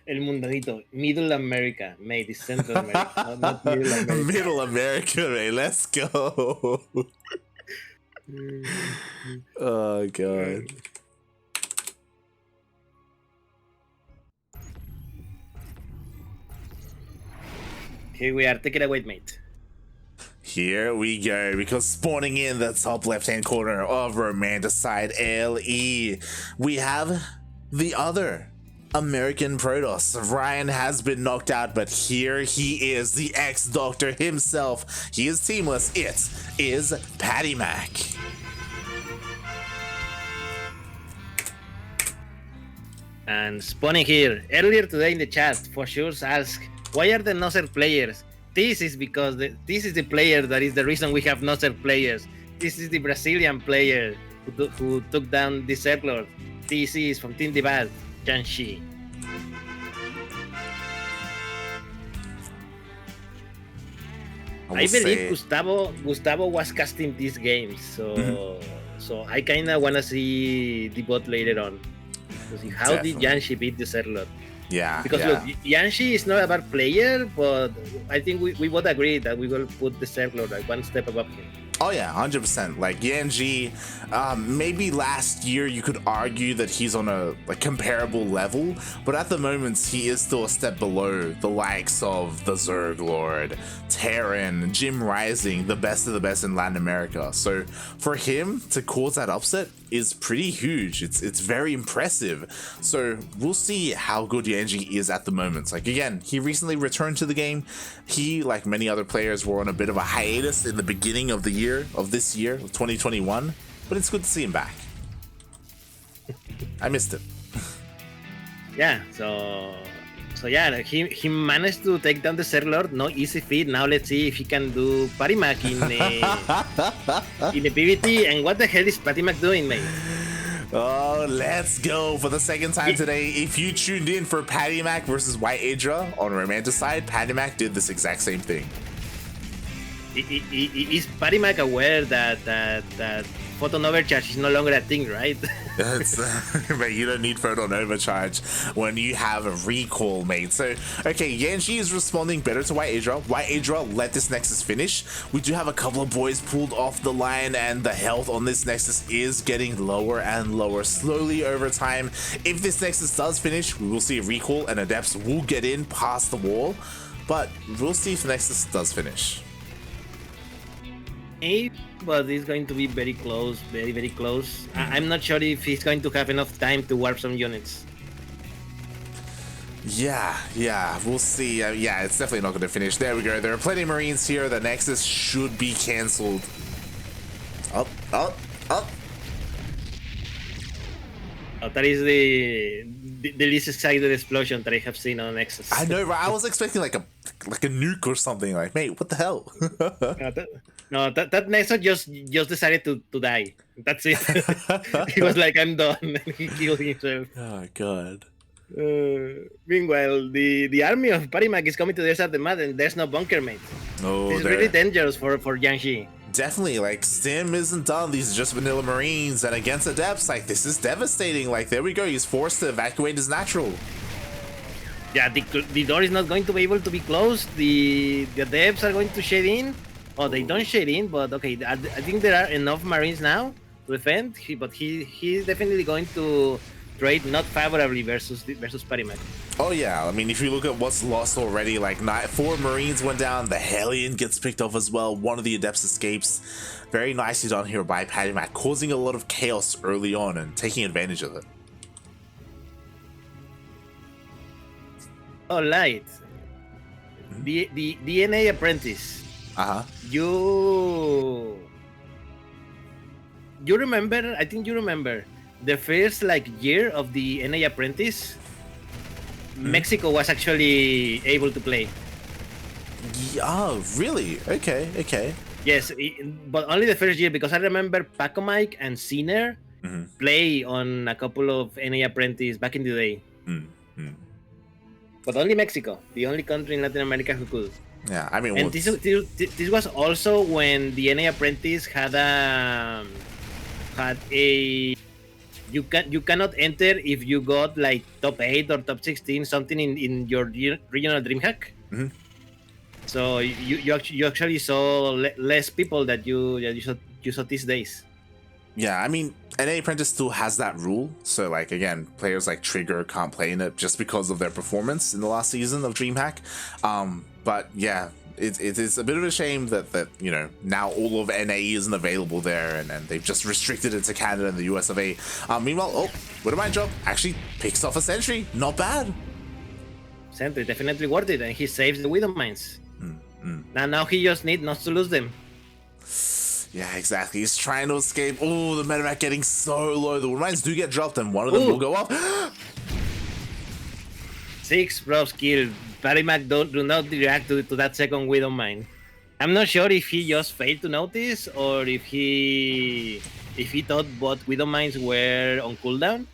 El Mundadito, Middle America, mate, it's Central America, not Middle America. Middle America, mate. Let's go. Oh god. Here we are. Take it away, mate. Here we go, because spawning in the top left-hand corner of Romanticide LE, we have the other American Protoss. Ryan has been knocked out, but here he is, the ex-Doctor himself. He is teamless. It is PattyMac. And spawning here. Earlier today in the chat, for sure asked, why are the Nozer players? This is because this is the player that is the reason we have Nozer players. This is the Brazilian player who took down the Zerglord. This is from Team Debate, YanXII. I believe Gustavo was casting this game, so I kinda wanna see the bot later on. How did YanXII beat the Zerglord? Yeah. Because look, YanXII is not a bad player, but I think we both agree that we will put the Zerglord like one step above him. Oh yeah, 100%. Like YanXII, maybe last year you could argue that he's on a comparable level, but at the moment he is still a step below the likes of the Zerglord, Terran, Jim Rising, the best of the best in Latin America. So for him to cause that upset is pretty huge. It's very impressive. So we'll see how good YanXII is at the moment. Like again, he recently returned to the game. He, like many other players, were on a bit of a hiatus in the beginning of the year, of this year, of 2021, but it's good to see him back. I missed it. Yeah, so yeah, he managed to take down the Zerglord. No easy feat. Now let's see if he can do PattyMac in the PvP. And what the hell is PattyMac doing, mate? Oh, let's go for the second time today. If you tuned in for PattyMac versus YanXII on Romanticide, PattyMac did this exact same thing. Is PattyMac aware that photon overcharge is no longer a thing, right? But you don't need photon overcharge when you have a recall, mate. So, okay, YanXII is responding better to YanXII. YanXII let this Nexus finish. We do have a couple of boys pulled off the line, and the health on this Nexus is getting lower and lower slowly over time. If this Nexus does finish, we will see a recall, and Adepts will get in past the wall. But we'll see if the Nexus does finish. But it's going to be very close, very, very close. I'm not sure if he's going to have enough time to warp some units. Yeah, we'll see. Yeah, it's definitely not going to finish. There we go. There are plenty of Marines here. The Nexus should be cancelled. Up. Oh, that is the least excited explosion that I have seen on Nexus. I know, right? I was expecting like a nuke or something. Like, mate, what the hell? That Nexus just decided to die. That's it. He was like, I'm done, and he killed himself. Oh god. Meanwhile, the army of PattyMac is coming to the desert of the mud, and there's no bunker, mate. Oh, this is really dangerous for YanXII. Definitely, like, Stim isn't done. These are just vanilla Marines, and against Adepts, like, this is devastating. Like, there we go. He's forced to evacuate his natural. Yeah, the door is not going to be able to be closed. The Adepts are going to shade in. Oh, they don't shade in, but okay. I think there are enough Marines now to defend. But he's definitely going to trade not favorably versus PattyMac. Oh yeah, I mean, if you look at what's lost already, like 4 Marines went down, the Hellion gets picked off as well, one of the Adepts escapes. Very nicely done here by PattyMac, causing a lot of chaos early on and taking advantage of it. Alright. The DNA Apprentice. You remember, I think you remember, the first year of the NA Apprentice, Mexico was actually able to play. Oh, really? Okay. Yes, but only the first year, because I remember PattyMac and Sinner play on a couple of NA Apprentice back in the day. But only Mexico, the only country in Latin America who could. Yeah, I mean, and this was also when the NA Apprentice had a you cannot enter if you got like top 8 or top 16 something in your regional DreamHack. So you actually saw less people that you saw these days. Yeah, I mean, NA Apprentice still has that rule. So, like, again, players like Trigger can't play in it just because of their performance in the last season of DreamHack. But yeah, it is a bit of a shame that you know, now all of NA isn't available there, and they've just restricted it to Canada and the US of A. Meanwhile, oh, Widowmine drop actually picks off a sentry. Not bad. Sentry, definitely worth it, and he saves the Widowmines. Now he just needs not to lose them. Yeah, exactly. He's trying to escape. Oh, the medevac getting so low. The Widowmines do get dropped, and one of them will go off. 6 probes killed. PattyMac do not react to that second Widowmine. I'm not sure if he just failed to notice or if he thought both Widowmines were on cooldown.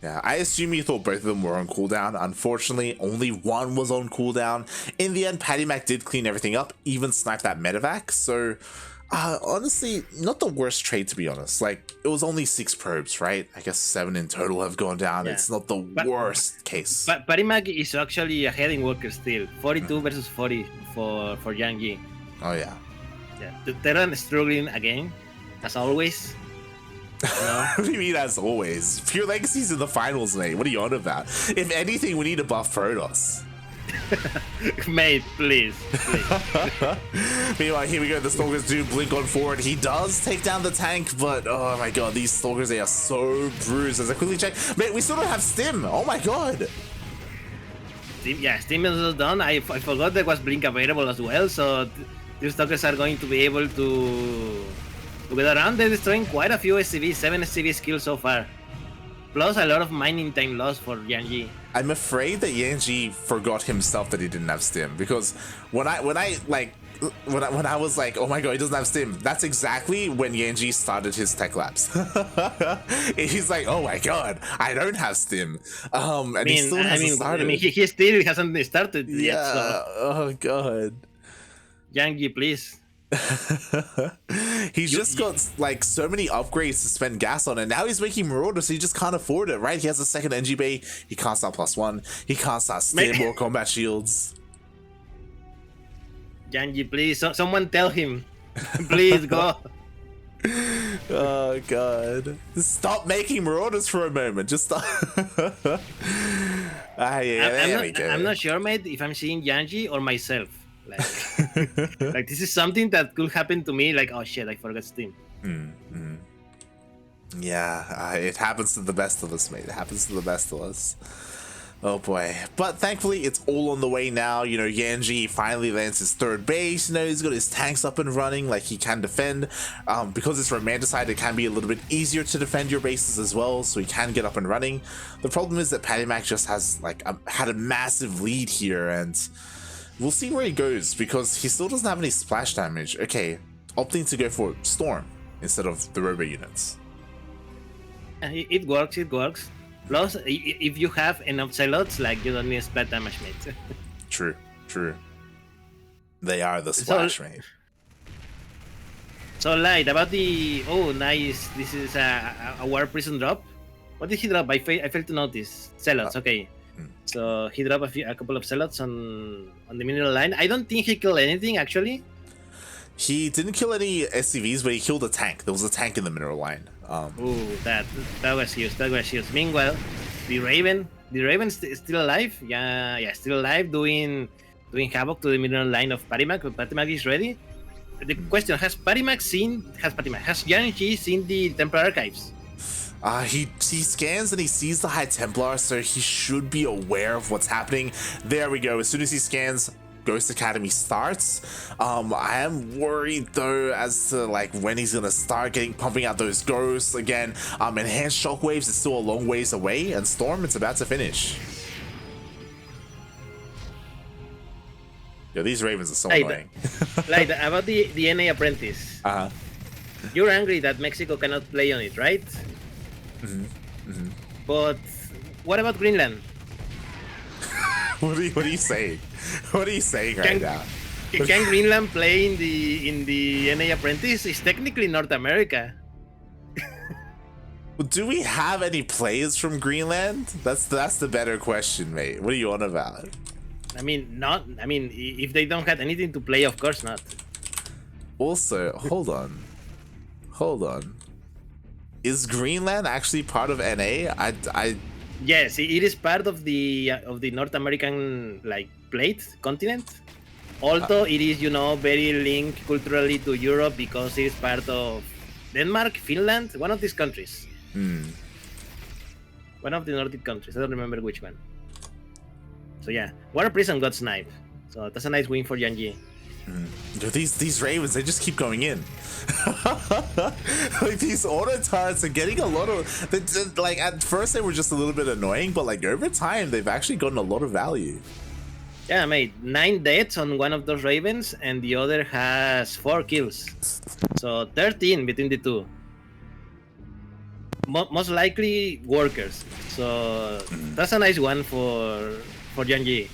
Yeah, I assume he thought both of them were on cooldown. Unfortunately, only one was on cooldown. In the end, PattyMac did clean everything up, even snipe that medevac. So, honestly, not the worst trade, to be honest. Like, it was only 6 probes, right? I guess 7 in total have gone down. Yeah. It's not the worst case. But PattyMac is actually ahead in worker still. 42 versus 40 for YanXII. Oh, yeah. Yeah, Terran struggling again, as always. No. What do you mean, as always? Pure Legacy's in the finals, mate. What are you on about? If anything, we need to buff Protoss. Mate, please. Meanwhile, here we go. The Stalkers do blink on forward. He does take down the tank, but oh my god, these Stalkers, they are so bruised. As I quickly check, mate, we still don't have Stim. Oh my god. Stim is done. I forgot there was blink available as well, so these Stalkers are going to be able to get around. They're destroying quite a few SCVs, 7 SCVs kills so far. Plus a lot of mining time loss for YanXII. I'm afraid that YanXII forgot himself that he didn't have Stim, because when I was like, oh my god, he doesn't have Stim, that's exactly when YanXII started his tech labs. He's like, oh my god, I don't have Stim. He still hasn't started. He still hasn't started yet. So. Oh god. YanXII, please. He's just got like so many upgrades to spend gas on, and now he's making Marauders, so he just can't afford it, right? He has a second NG bay, he can't start +1, he can't start Stim or combat shields. YanXII, please, someone tell him. Please go. Oh god. Stop making Marauders for a moment. Just stop. I'm not sure, mate, if I'm seeing YanXII or myself. Like this is something that could happen to me. Like, oh shit, I forgot Stim. Yeah, it happens to the best of us, mate. It happens to the best of us. Oh boy. But thankfully, it's all on the way now. You know, YanXII finally lands his 3rd base. You know, he's got his tanks up and running, like he can defend. Because it's romanticized, it can be a little bit easier to defend your bases as well, so he can get up and running. The problem is that PattyMac just has like had a massive lead here, and we'll see where he goes, because he still doesn't have any splash damage. Okay, opting to go for Storm instead of the Robo units. It works. Plus, if you have enough Zealots, like, you don't need splash damage, mate. True. They are the splash, mate. So, Light, about the... Oh, nice. This is a War Prison drop. What did he drop? I failed to notice. Zealots, okay. So he dropped a couple of Zealots on the mineral line. I don't think he killed anything, actually. He didn't kill any SCVs, but he killed a tank. There was a tank in the mineral line. Ooh, that was huge. Meanwhile, the Raven is still alive. Yeah, still alive, doing havoc to the mineral line of PattyMac. But PattyMac is ready. The question: has YanXII seen the Templar archives? He scans and he sees the High Templar, so he should be aware of what's happening. There we go. As soon as he scans, Ghost Academy starts. I am worried though as to like when he's gonna start pumping out those ghosts again. Enhanced shockwaves is still a long ways away, and Storm, it's about to finish. Yo, these Ravens are so annoying. Like about the NA Apprentice. You're angry that Mexico cannot play on it, right? But what about Greenland? What are you saying? What are you saying right now? Can Greenland play in the NA Apprentice? It's technically North America. Do we have any players from Greenland? That's the better question, mate. What are you on about? I mean, not. I mean, if they don't have anything to play, of course not. Also, hold on. Is Greenland actually part of NA? Yes, it is part of the North American like plate continent. Although it is, very linked culturally to Europe because it is part of Denmark, Finland, one of these countries. One of the Nordic countries. I don't remember which one. So yeah, Water Prison got sniped. So that's a nice win for YanXII. These Ravens, they just keep going in. Like these auto turrets are getting a lot of. Like at first they were just a little bit annoying, but like over time they've actually gotten a lot of value. Yeah, mate, 9 deaths on one of those Ravens, and the other has 4 kills. So 13 between the two. Most likely workers. So that's a nice one for YanXII.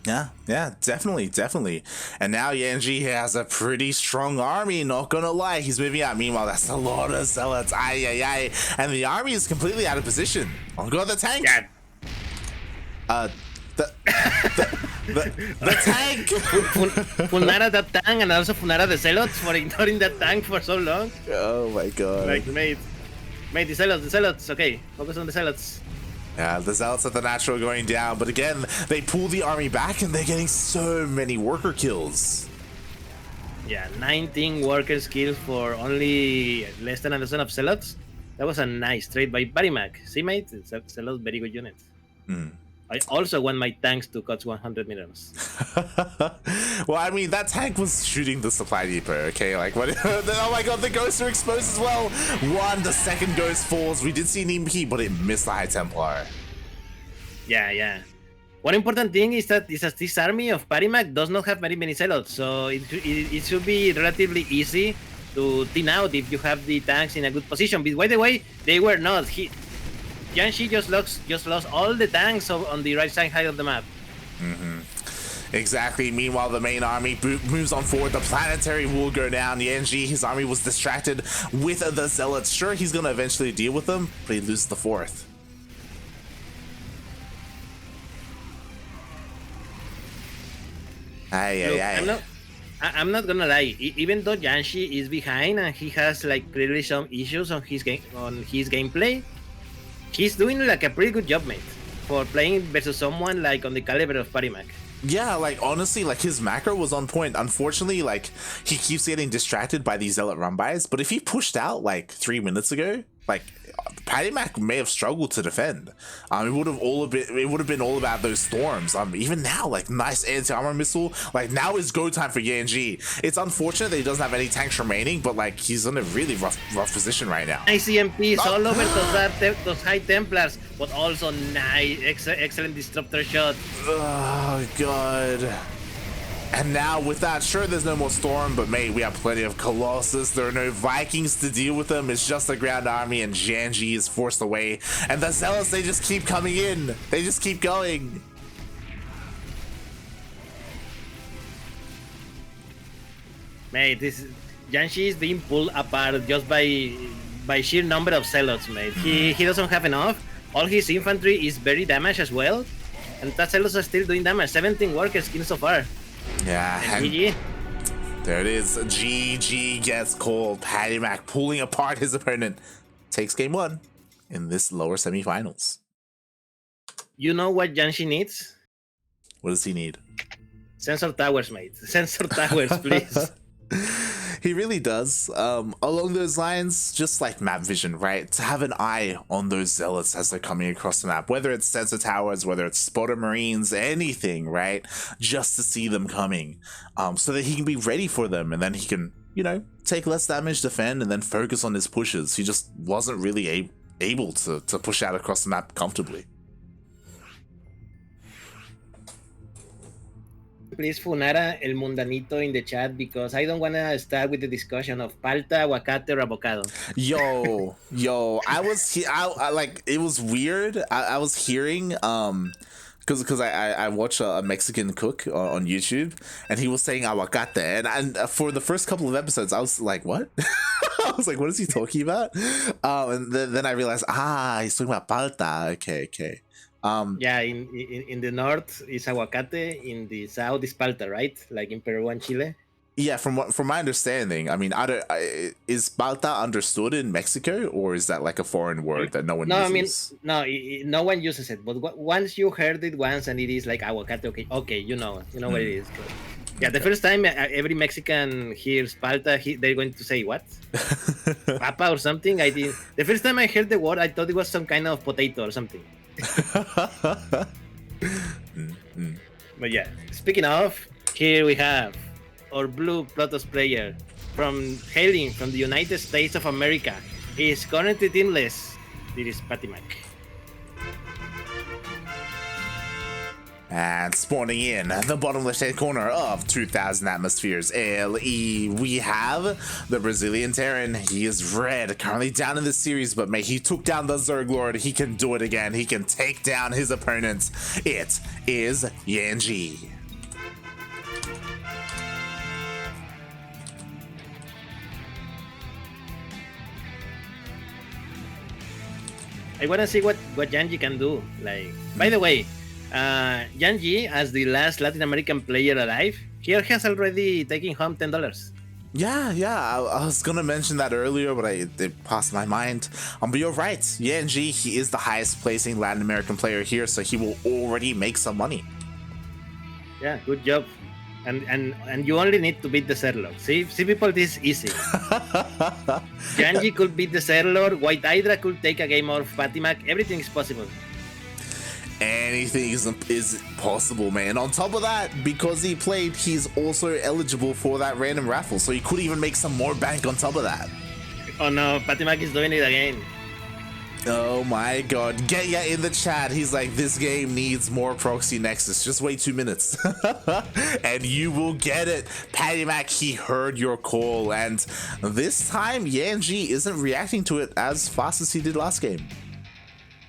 Yeah, definitely. And now YanXII has a pretty strong army, not gonna lie. He's moving out. Meanwhile, that's a lot of zealots. Aye. And the army is completely out of position. Oh god, the tank! Yeah. The tank! Funara that tank, and also Funara the zealots for ignoring that tank for so long. Oh my god. Like, mate, the zealots. Okay, focus on the zealots. Yeah, the zealots at the natural going down, but again, they pull the army back and they're getting so many worker kills. Yeah, 19 workers kills for only less than a dozen of zealots. That was a nice trade by PattyMac. See, mate, zealots very good unit. I also want my tanks to cut 100 meters. Well, I mean, that tank was shooting the supply depot, okay? Like, what? Oh my god, the ghosts are exposed as well. The second ghost falls. We did see an EMP, but it missed the High Templar. Yeah. One important thing is that this army of PattyMac does not have very many zealots, so it should be relatively easy to thin out if you have the tanks in a good position. But by the way, they were not. YanXII just lost all the tanks on the right side of the map. Exactly. Meanwhile, the main army moves on forward. The planetary will go down. YanXII, his army was distracted with the zealots. Sure, he's going to eventually deal with them, but he loses the fourth. Aye. I'm not gonna lie. Even though YanXII is behind and he has like clearly some issues on his gameplay, he's doing like a pretty good job, mate, for playing versus someone like on the caliber of PattyMac. Yeah, like honestly, like his macro was on point. Unfortunately, like he keeps getting distracted by these zealot run-bys. But if he pushed out like 3 minutes ago, like PattyMac may have struggled to defend. It would have been all about those storms. Even now, like nice anti-armor missile. Like now is go time for YanXII. It's unfortunate that he doesn't have any tanks remaining, but like he's in a really rough position right now. Nice EMPs all over those High Templars, but also nice, excellent disruptor shot. Oh god. And now with that, sure, there's no more storm, but mate, we have plenty of Colossus. There are no Vikings to deal with them. It's just a ground army, and YanXII is forced away. And the zealots, they just keep coming in. They just keep going. Mate, YanXII is being pulled apart just by sheer number of zealots, mate. He doesn't have enough. All his infantry is very damaged as well, and that zealots are still doing damage. 17 workers killed so far. Yeah, and GG. There it is. GG gets called. PattyMac pulling apart his opponent. Takes game 1 in this lower semifinals. You know what YanXII needs? What does he need? Sensor towers, mate. Sensor towers, please. He really does. Along those lines, just like map vision, right? To have an eye on those zealots as they're coming across the map, whether it's sensor towers, whether it's spotter marines, anything, right? Just to see them coming, so that he can be ready for them, and then he can, take less damage, defend, and then focus on his pushes. He just wasn't really able to push out across the map comfortably. Please Funara el mundanito in the chat, because I don't want to start with the discussion of palta, aguacate, or avocado. Yo, I like, it was weird. I was hearing, because I watch a Mexican cook on YouTube, and he was saying aguacate, and for the first couple of episodes, I was like, what? I was like, what is he talking about? And then I realized, he's talking about palta. Okay. Yeah, in the north is aguacate, in the south is palta, right? Like in Peru and Chile. Yeah, from my understanding, I mean, is palta understood in Mexico, or is that like a foreign word that no one uses? I mean, no one uses it. But once you heard it once and it is like aguacate, okay, you know what it is. Yeah, the first time every Mexican hears palta, they're going to say what? Papa or something. I think the first time I heard the word, I thought it was some kind of potato or something. But yeah, speaking of, here we have our blue Protoss player hailing from the United States of America. He is currently teamless. This is PattyMac. And spawning in the bottom left-hand corner of 2,000 atmospheres LE, we have the Brazilian Terran. He is red, currently down in the series, but he took down the Zerg Lord. He can do it again. He can take down his opponents. It is YanXII. I want to see what YanXII can do. Like, by the way, YanXII, as the last Latin American player alive, here has already taken home $10. Yeah, I was gonna mention that earlier, but it passed my mind. But you're right, YanXII, he is the highest placing Latin American player here, so he will already make some money. Yeah, good job. And you only need to beat the Zerlord. See people, this is easy. YanXII could beat the Zerlord, White Hydra could take a game off PattyMac, everything is possible. Anything is possible, man. On top of that, because he played, he's also eligible for that random raffle, so he could even make some more bank on top of that. Oh no, PattyMac is doing it again. Oh my god. Get in the chat. He's like, this game needs more proxy nexus. Just wait 2 minutes. And you will get it. PattyMac, he heard your call. And this time, YanXII isn't reacting to it as fast as he did last game.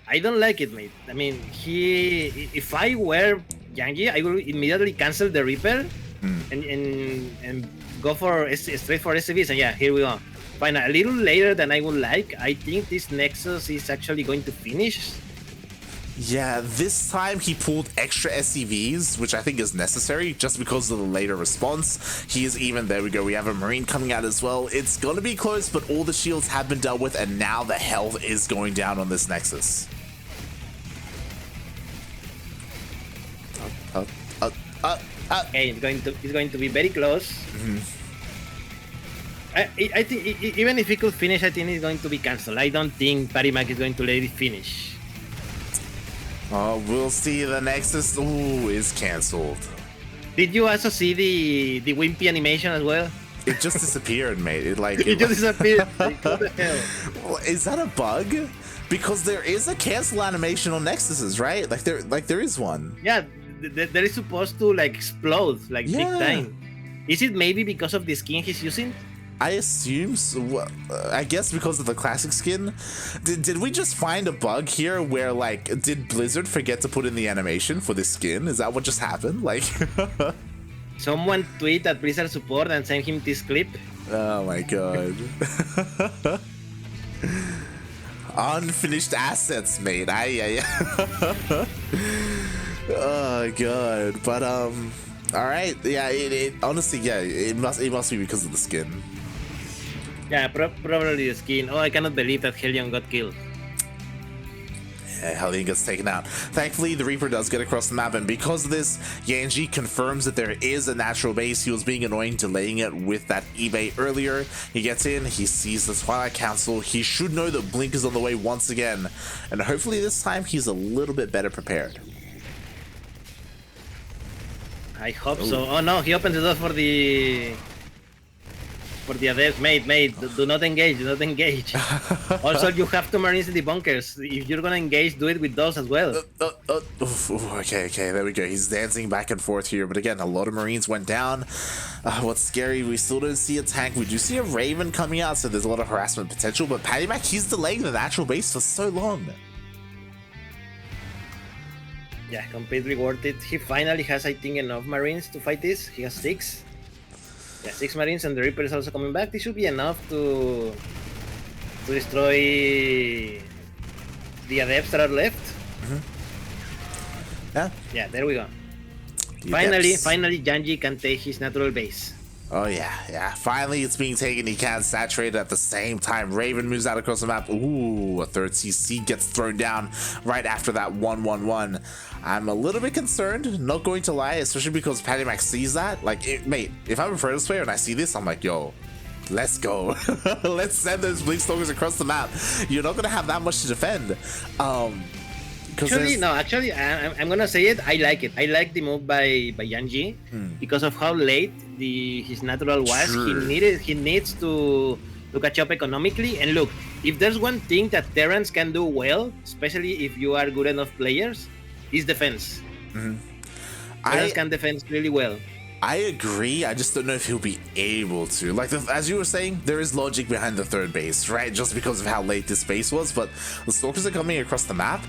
I don't like it, mate. I mean, if I were YanXII, I will immediately cancel the Reaper and go for straight for SCVs. And yeah, here we go. Fine, a little later than I would like. I think this Nexus is actually going to finish. Yeah, this time he pulled extra SCVs, which I think is necessary just because of the later response. He is even, there we go, we have a Marine coming out as well. It's going to be close, but all the shields have been dealt with, and now the health is going down on this Nexus. Okay, it's going to be very close. I think even if he could finish, I think it's going to be cancelled. I don't think PattyMac is going to let it finish. Oh, we'll see. The Nexus is cancelled. Did you also see the wimpy animation as well? It just disappeared, mate. It just disappeared. Like, what the hell? Well, is that a bug? Because there is a cancel animation on Nexuses, right? Like there is one. Yeah, there is supposed to like explode like big time. Is it maybe because of the skin he's using? I assume so. I guess because of the classic skin. Did we just find a bug here where, like, did Blizzard forget to put in the animation for this skin? Is that what just happened? Like, someone tweet at Blizzard support and send him this clip. Oh my god. Unfinished assets, mate. Oh god. But all right. Yeah. It honestly, yeah. It must be because of the skin. Yeah, probably the skin. Oh, I cannot believe that Hellion got killed. Yeah, Hellion gets taken out. Thankfully, the Reaper does get across the map, and because of this, YanXII confirms that there is a natural base. He was being annoying delaying it with that eBay earlier. He gets in, he sees the Twilight Council. He should know that Blink is on the way once again, and hopefully this time he's a little bit better prepared. I hope so. Oh no, he opened the door for the adepts. Mate, do not engage, Also, you have 2 Marines in the bunkers. If you're gonna engage, do it with those as well. Okay, there we go. He's dancing back and forth here, but again, a lot of Marines went down. What's scary, we still don't see a tank. We do see a Raven coming out, so there's a lot of harassment potential, but PattyMac, he's delaying the natural base for so long. Yeah, completely worth it. He finally has, I think, enough Marines to fight this. He has 6. Yeah, 6 Marines and the Reaper is also coming back. This should be enough to destroy the Adepts that are left. Yeah. Yeah, there we go. The Finally, Adepts. YanXII can take his natural base. Oh yeah. Finally, it's being taken. He can't saturate at the same time. Raven moves out across the map. Ooh, a third CC gets thrown down right after that 1-1-1. I'm a little bit concerned, not going to lie, especially because PattyMac sees that. Like, mate, if I'm a Protoss player and I see this, I'm like, yo, let's go. Let's send those Blinkstalkers across the map. You're not gonna have that much to defend. Actually, I'm gonna say it. I like it. I like the move by YanXII because of how late his natural was. Sure. He needs to catch up economically. And look, if there's one thing that Terrans can do well, especially if you are good enough players, is defense. Terrans can defend really well. I agree. I just don't know if he'll be able to. Like, as you were saying, there is logic behind the third base, right? Just because of how late this base was. But the Stalkers are coming across the map,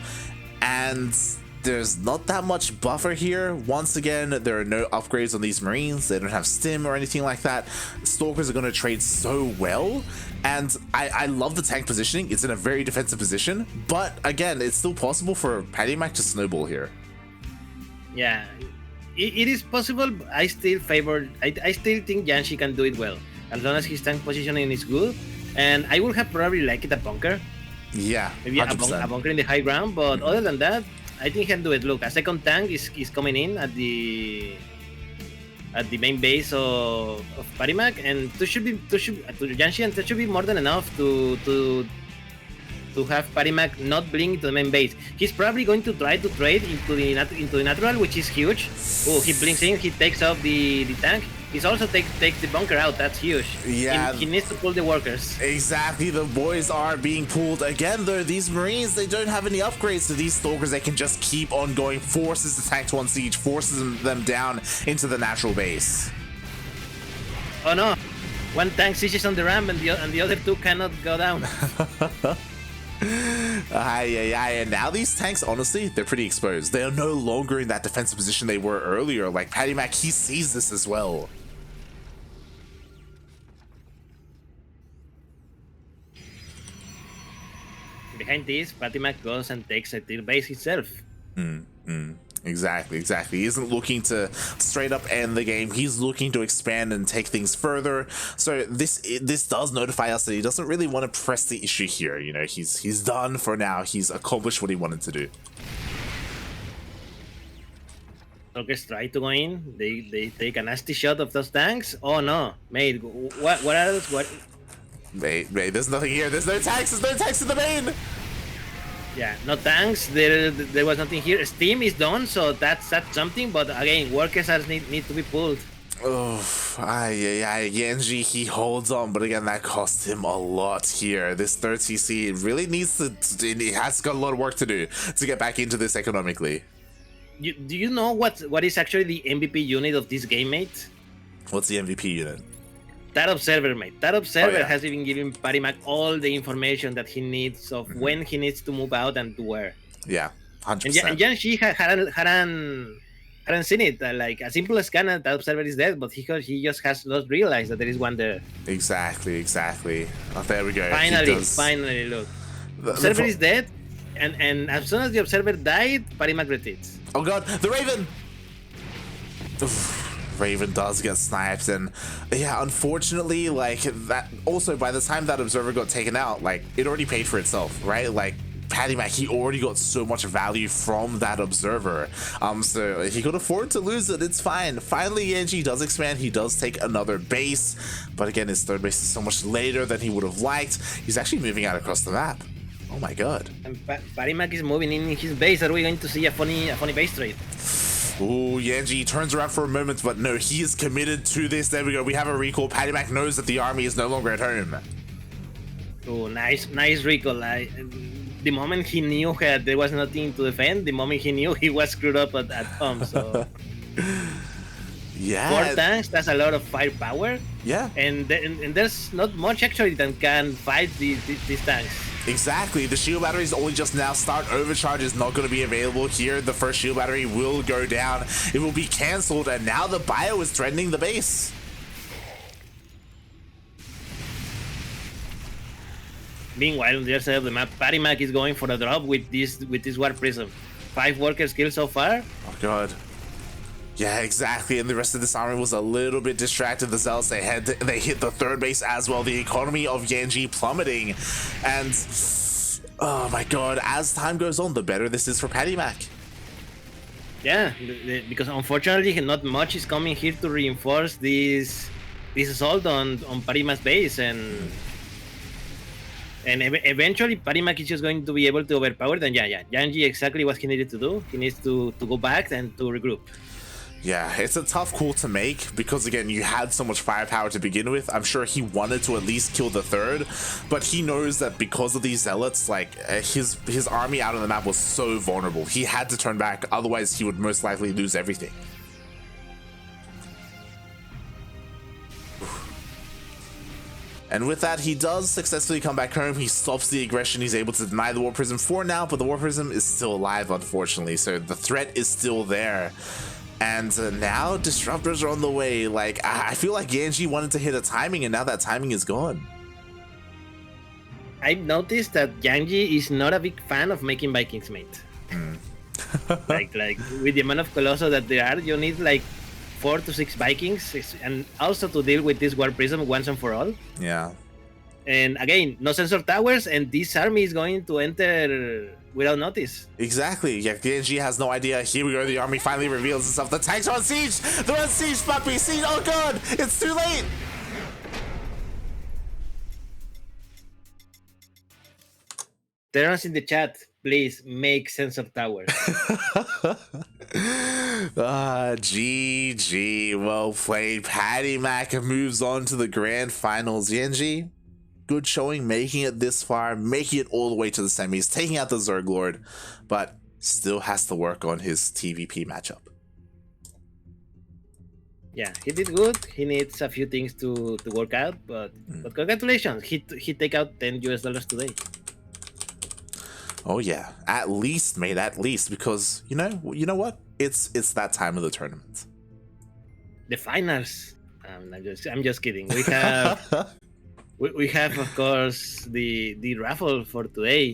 and there's not that much buffer here. Once again, there are no upgrades on these Marines. They don't have stim or anything like that. Stalkers are going to trade so well. And I love the tank positioning. It's in a very defensive position. But again, it's still possible for PattyMac to snowball here. Yeah. It is possible. I still think YanXII can do it well as long as his tank positioning is good. And I would have probably liked a bunker. Yeah, maybe a bunker in the high ground. But other than that, I think he can do it. Look, a second tank is coming in at the main base of PattyMac, and to YanXII, and that should be more than enough to have PattyMac not blink to the main base. He's probably going to try to trade into the natural, which is huge. Oh, he blinks in, he takes off the tank. He's also takes the bunker out. That's huge. Yeah, he needs to pull the workers. Exactly, the boys are being pulled again. Though these Marines, they don't have any upgrades to these Stalkers. They can just keep on going. Forces the tank to one siege, forces them down into the natural base. Oh no! One tank sieges on the ramp, and the other two cannot go down. And now these tanks, honestly, they're pretty exposed. They are no longer in that defensive position they were earlier. Like, PattyMac, he sees this as well. Behind this, PattyMac goes and takes a tier base itself. Exactly. He isn't looking to straight up end the game. He's looking to expand and take things further. So this does notify us that he doesn't really want to press the issue here. You know, he's done for now. He's accomplished what he wanted to do. Stalkers try to go in. They take a nasty shot of those tanks. Oh no, mate! What else? What? Mate, there's nothing here. There's no tanks. There's no tanks in the main. Yeah, no tanks. There was nothing here. Steam is done, so that's something. But again, workers need to be pulled. Oh, YanXII, he holds on, but again, that cost him a lot here. This third CC really needs to. He has got a lot of work to do to get back into this economically. Do you know what is actually the MVP unit of this game, mate? What's the MVP unit? That observer, mate. That observer Oh, yeah. has even given PattyMac all the information that he needs of when he needs to move out and to where. Yeah, 100%. And YanXII hadn't seen it. Like a simple scan, that observer is dead, but he just has not realized that there is one there. Exactly. Oh, there we go. Finally, look. The observer is dead, and as soon as the observer died, PattyMac retreats. Oh god, the Raven! Oof. Raven does get sniped, and yeah, unfortunately, like that. Also, by the time that observer got taken out, like it already paid for itself, right? Like PattyMac, he already got so much value from that observer. So if he could afford to lose it, it's fine. Finally, YanXII does expand. He does take another base, but again, his third base is so much later than he would have liked. He's actually moving out across the map. Oh my god. And PattyMac is moving in his base. Are we going to see a funny base trade? Ooh, YanXII turns around for a moment, but no, he is committed to this. There we go. We have a recall. PattyMac knows that the army is no longer at home. Oh, nice recall. The moment he knew that there was nothing to defend, the moment he knew he was screwed up at home. So yeah, 4 tanks, that's a lot of firepower. Yeah, and there's not much actually that can fight these tanks. Exactly. The shield batteries only just now start. Overcharge is not going to be available here. The first shield battery will go down. It will be cancelled, and now the bio is threatening the base. Meanwhile, on the other side of the map, PattyMac is going for a drop with this War Prism. 5 workers killed so far. Oh god. Yeah, exactly. And the rest of this army was a little bit distracted. The Zealots, they hit the third base as well. The economy of YanXII plummeting. And oh my god, as time goes on, the better this is for PattyMac. Yeah, because unfortunately not much is coming here to reinforce this assault on PattyMac's base, and eventually PattyMac is just going to be able to overpower them. Yeah, YanXII exactly what he needed to do. He needs to go back and to regroup. Yeah, it's a tough call to make because, again, you had so much firepower to begin with. I'm sure he wanted to at least kill the third, but he knows that because of these Zealots, like, his army out on the map was so vulnerable. He had to turn back, otherwise he would most likely lose everything. And with that, he does successfully come back home. He stops the aggression. He's able to deny the War Prism for now, but the War Prism is still alive, unfortunately, so the threat is still there. And now disruptors are on the way. Like, I feel like YanXII wanted to hit a timing, and now that timing is gone. I've noticed that YanXII is not a big fan of making Vikings mate. like with the amount of Colossus that there are, you need like 4 to 6 Vikings, and also to deal with this War Prism once and for all. Yeah. And again, no sensor towers, and this army is going to enter without notice. Exactly. Yeah, YanXII has no idea. Here we go. The army finally reveals itself. The tanks are on siege. They're on siege, puppy. Siege. Oh god, it's too late. Tell us in the chat, please make sensor towers. GG. Well played. PattyMac moves on to the grand finals. YanXII, good showing, making it this far, making it all the way to the semis, taking out the Zerg Lord, but still has to work on his TvP matchup. Yeah, he did good. He needs a few things to work out, but congratulations. He take out $10 today. Oh yeah, at least, mate, at least, because you know what? It's that time of the tournament. The finals. I'm just kidding. We have we have, of course, the raffle for today.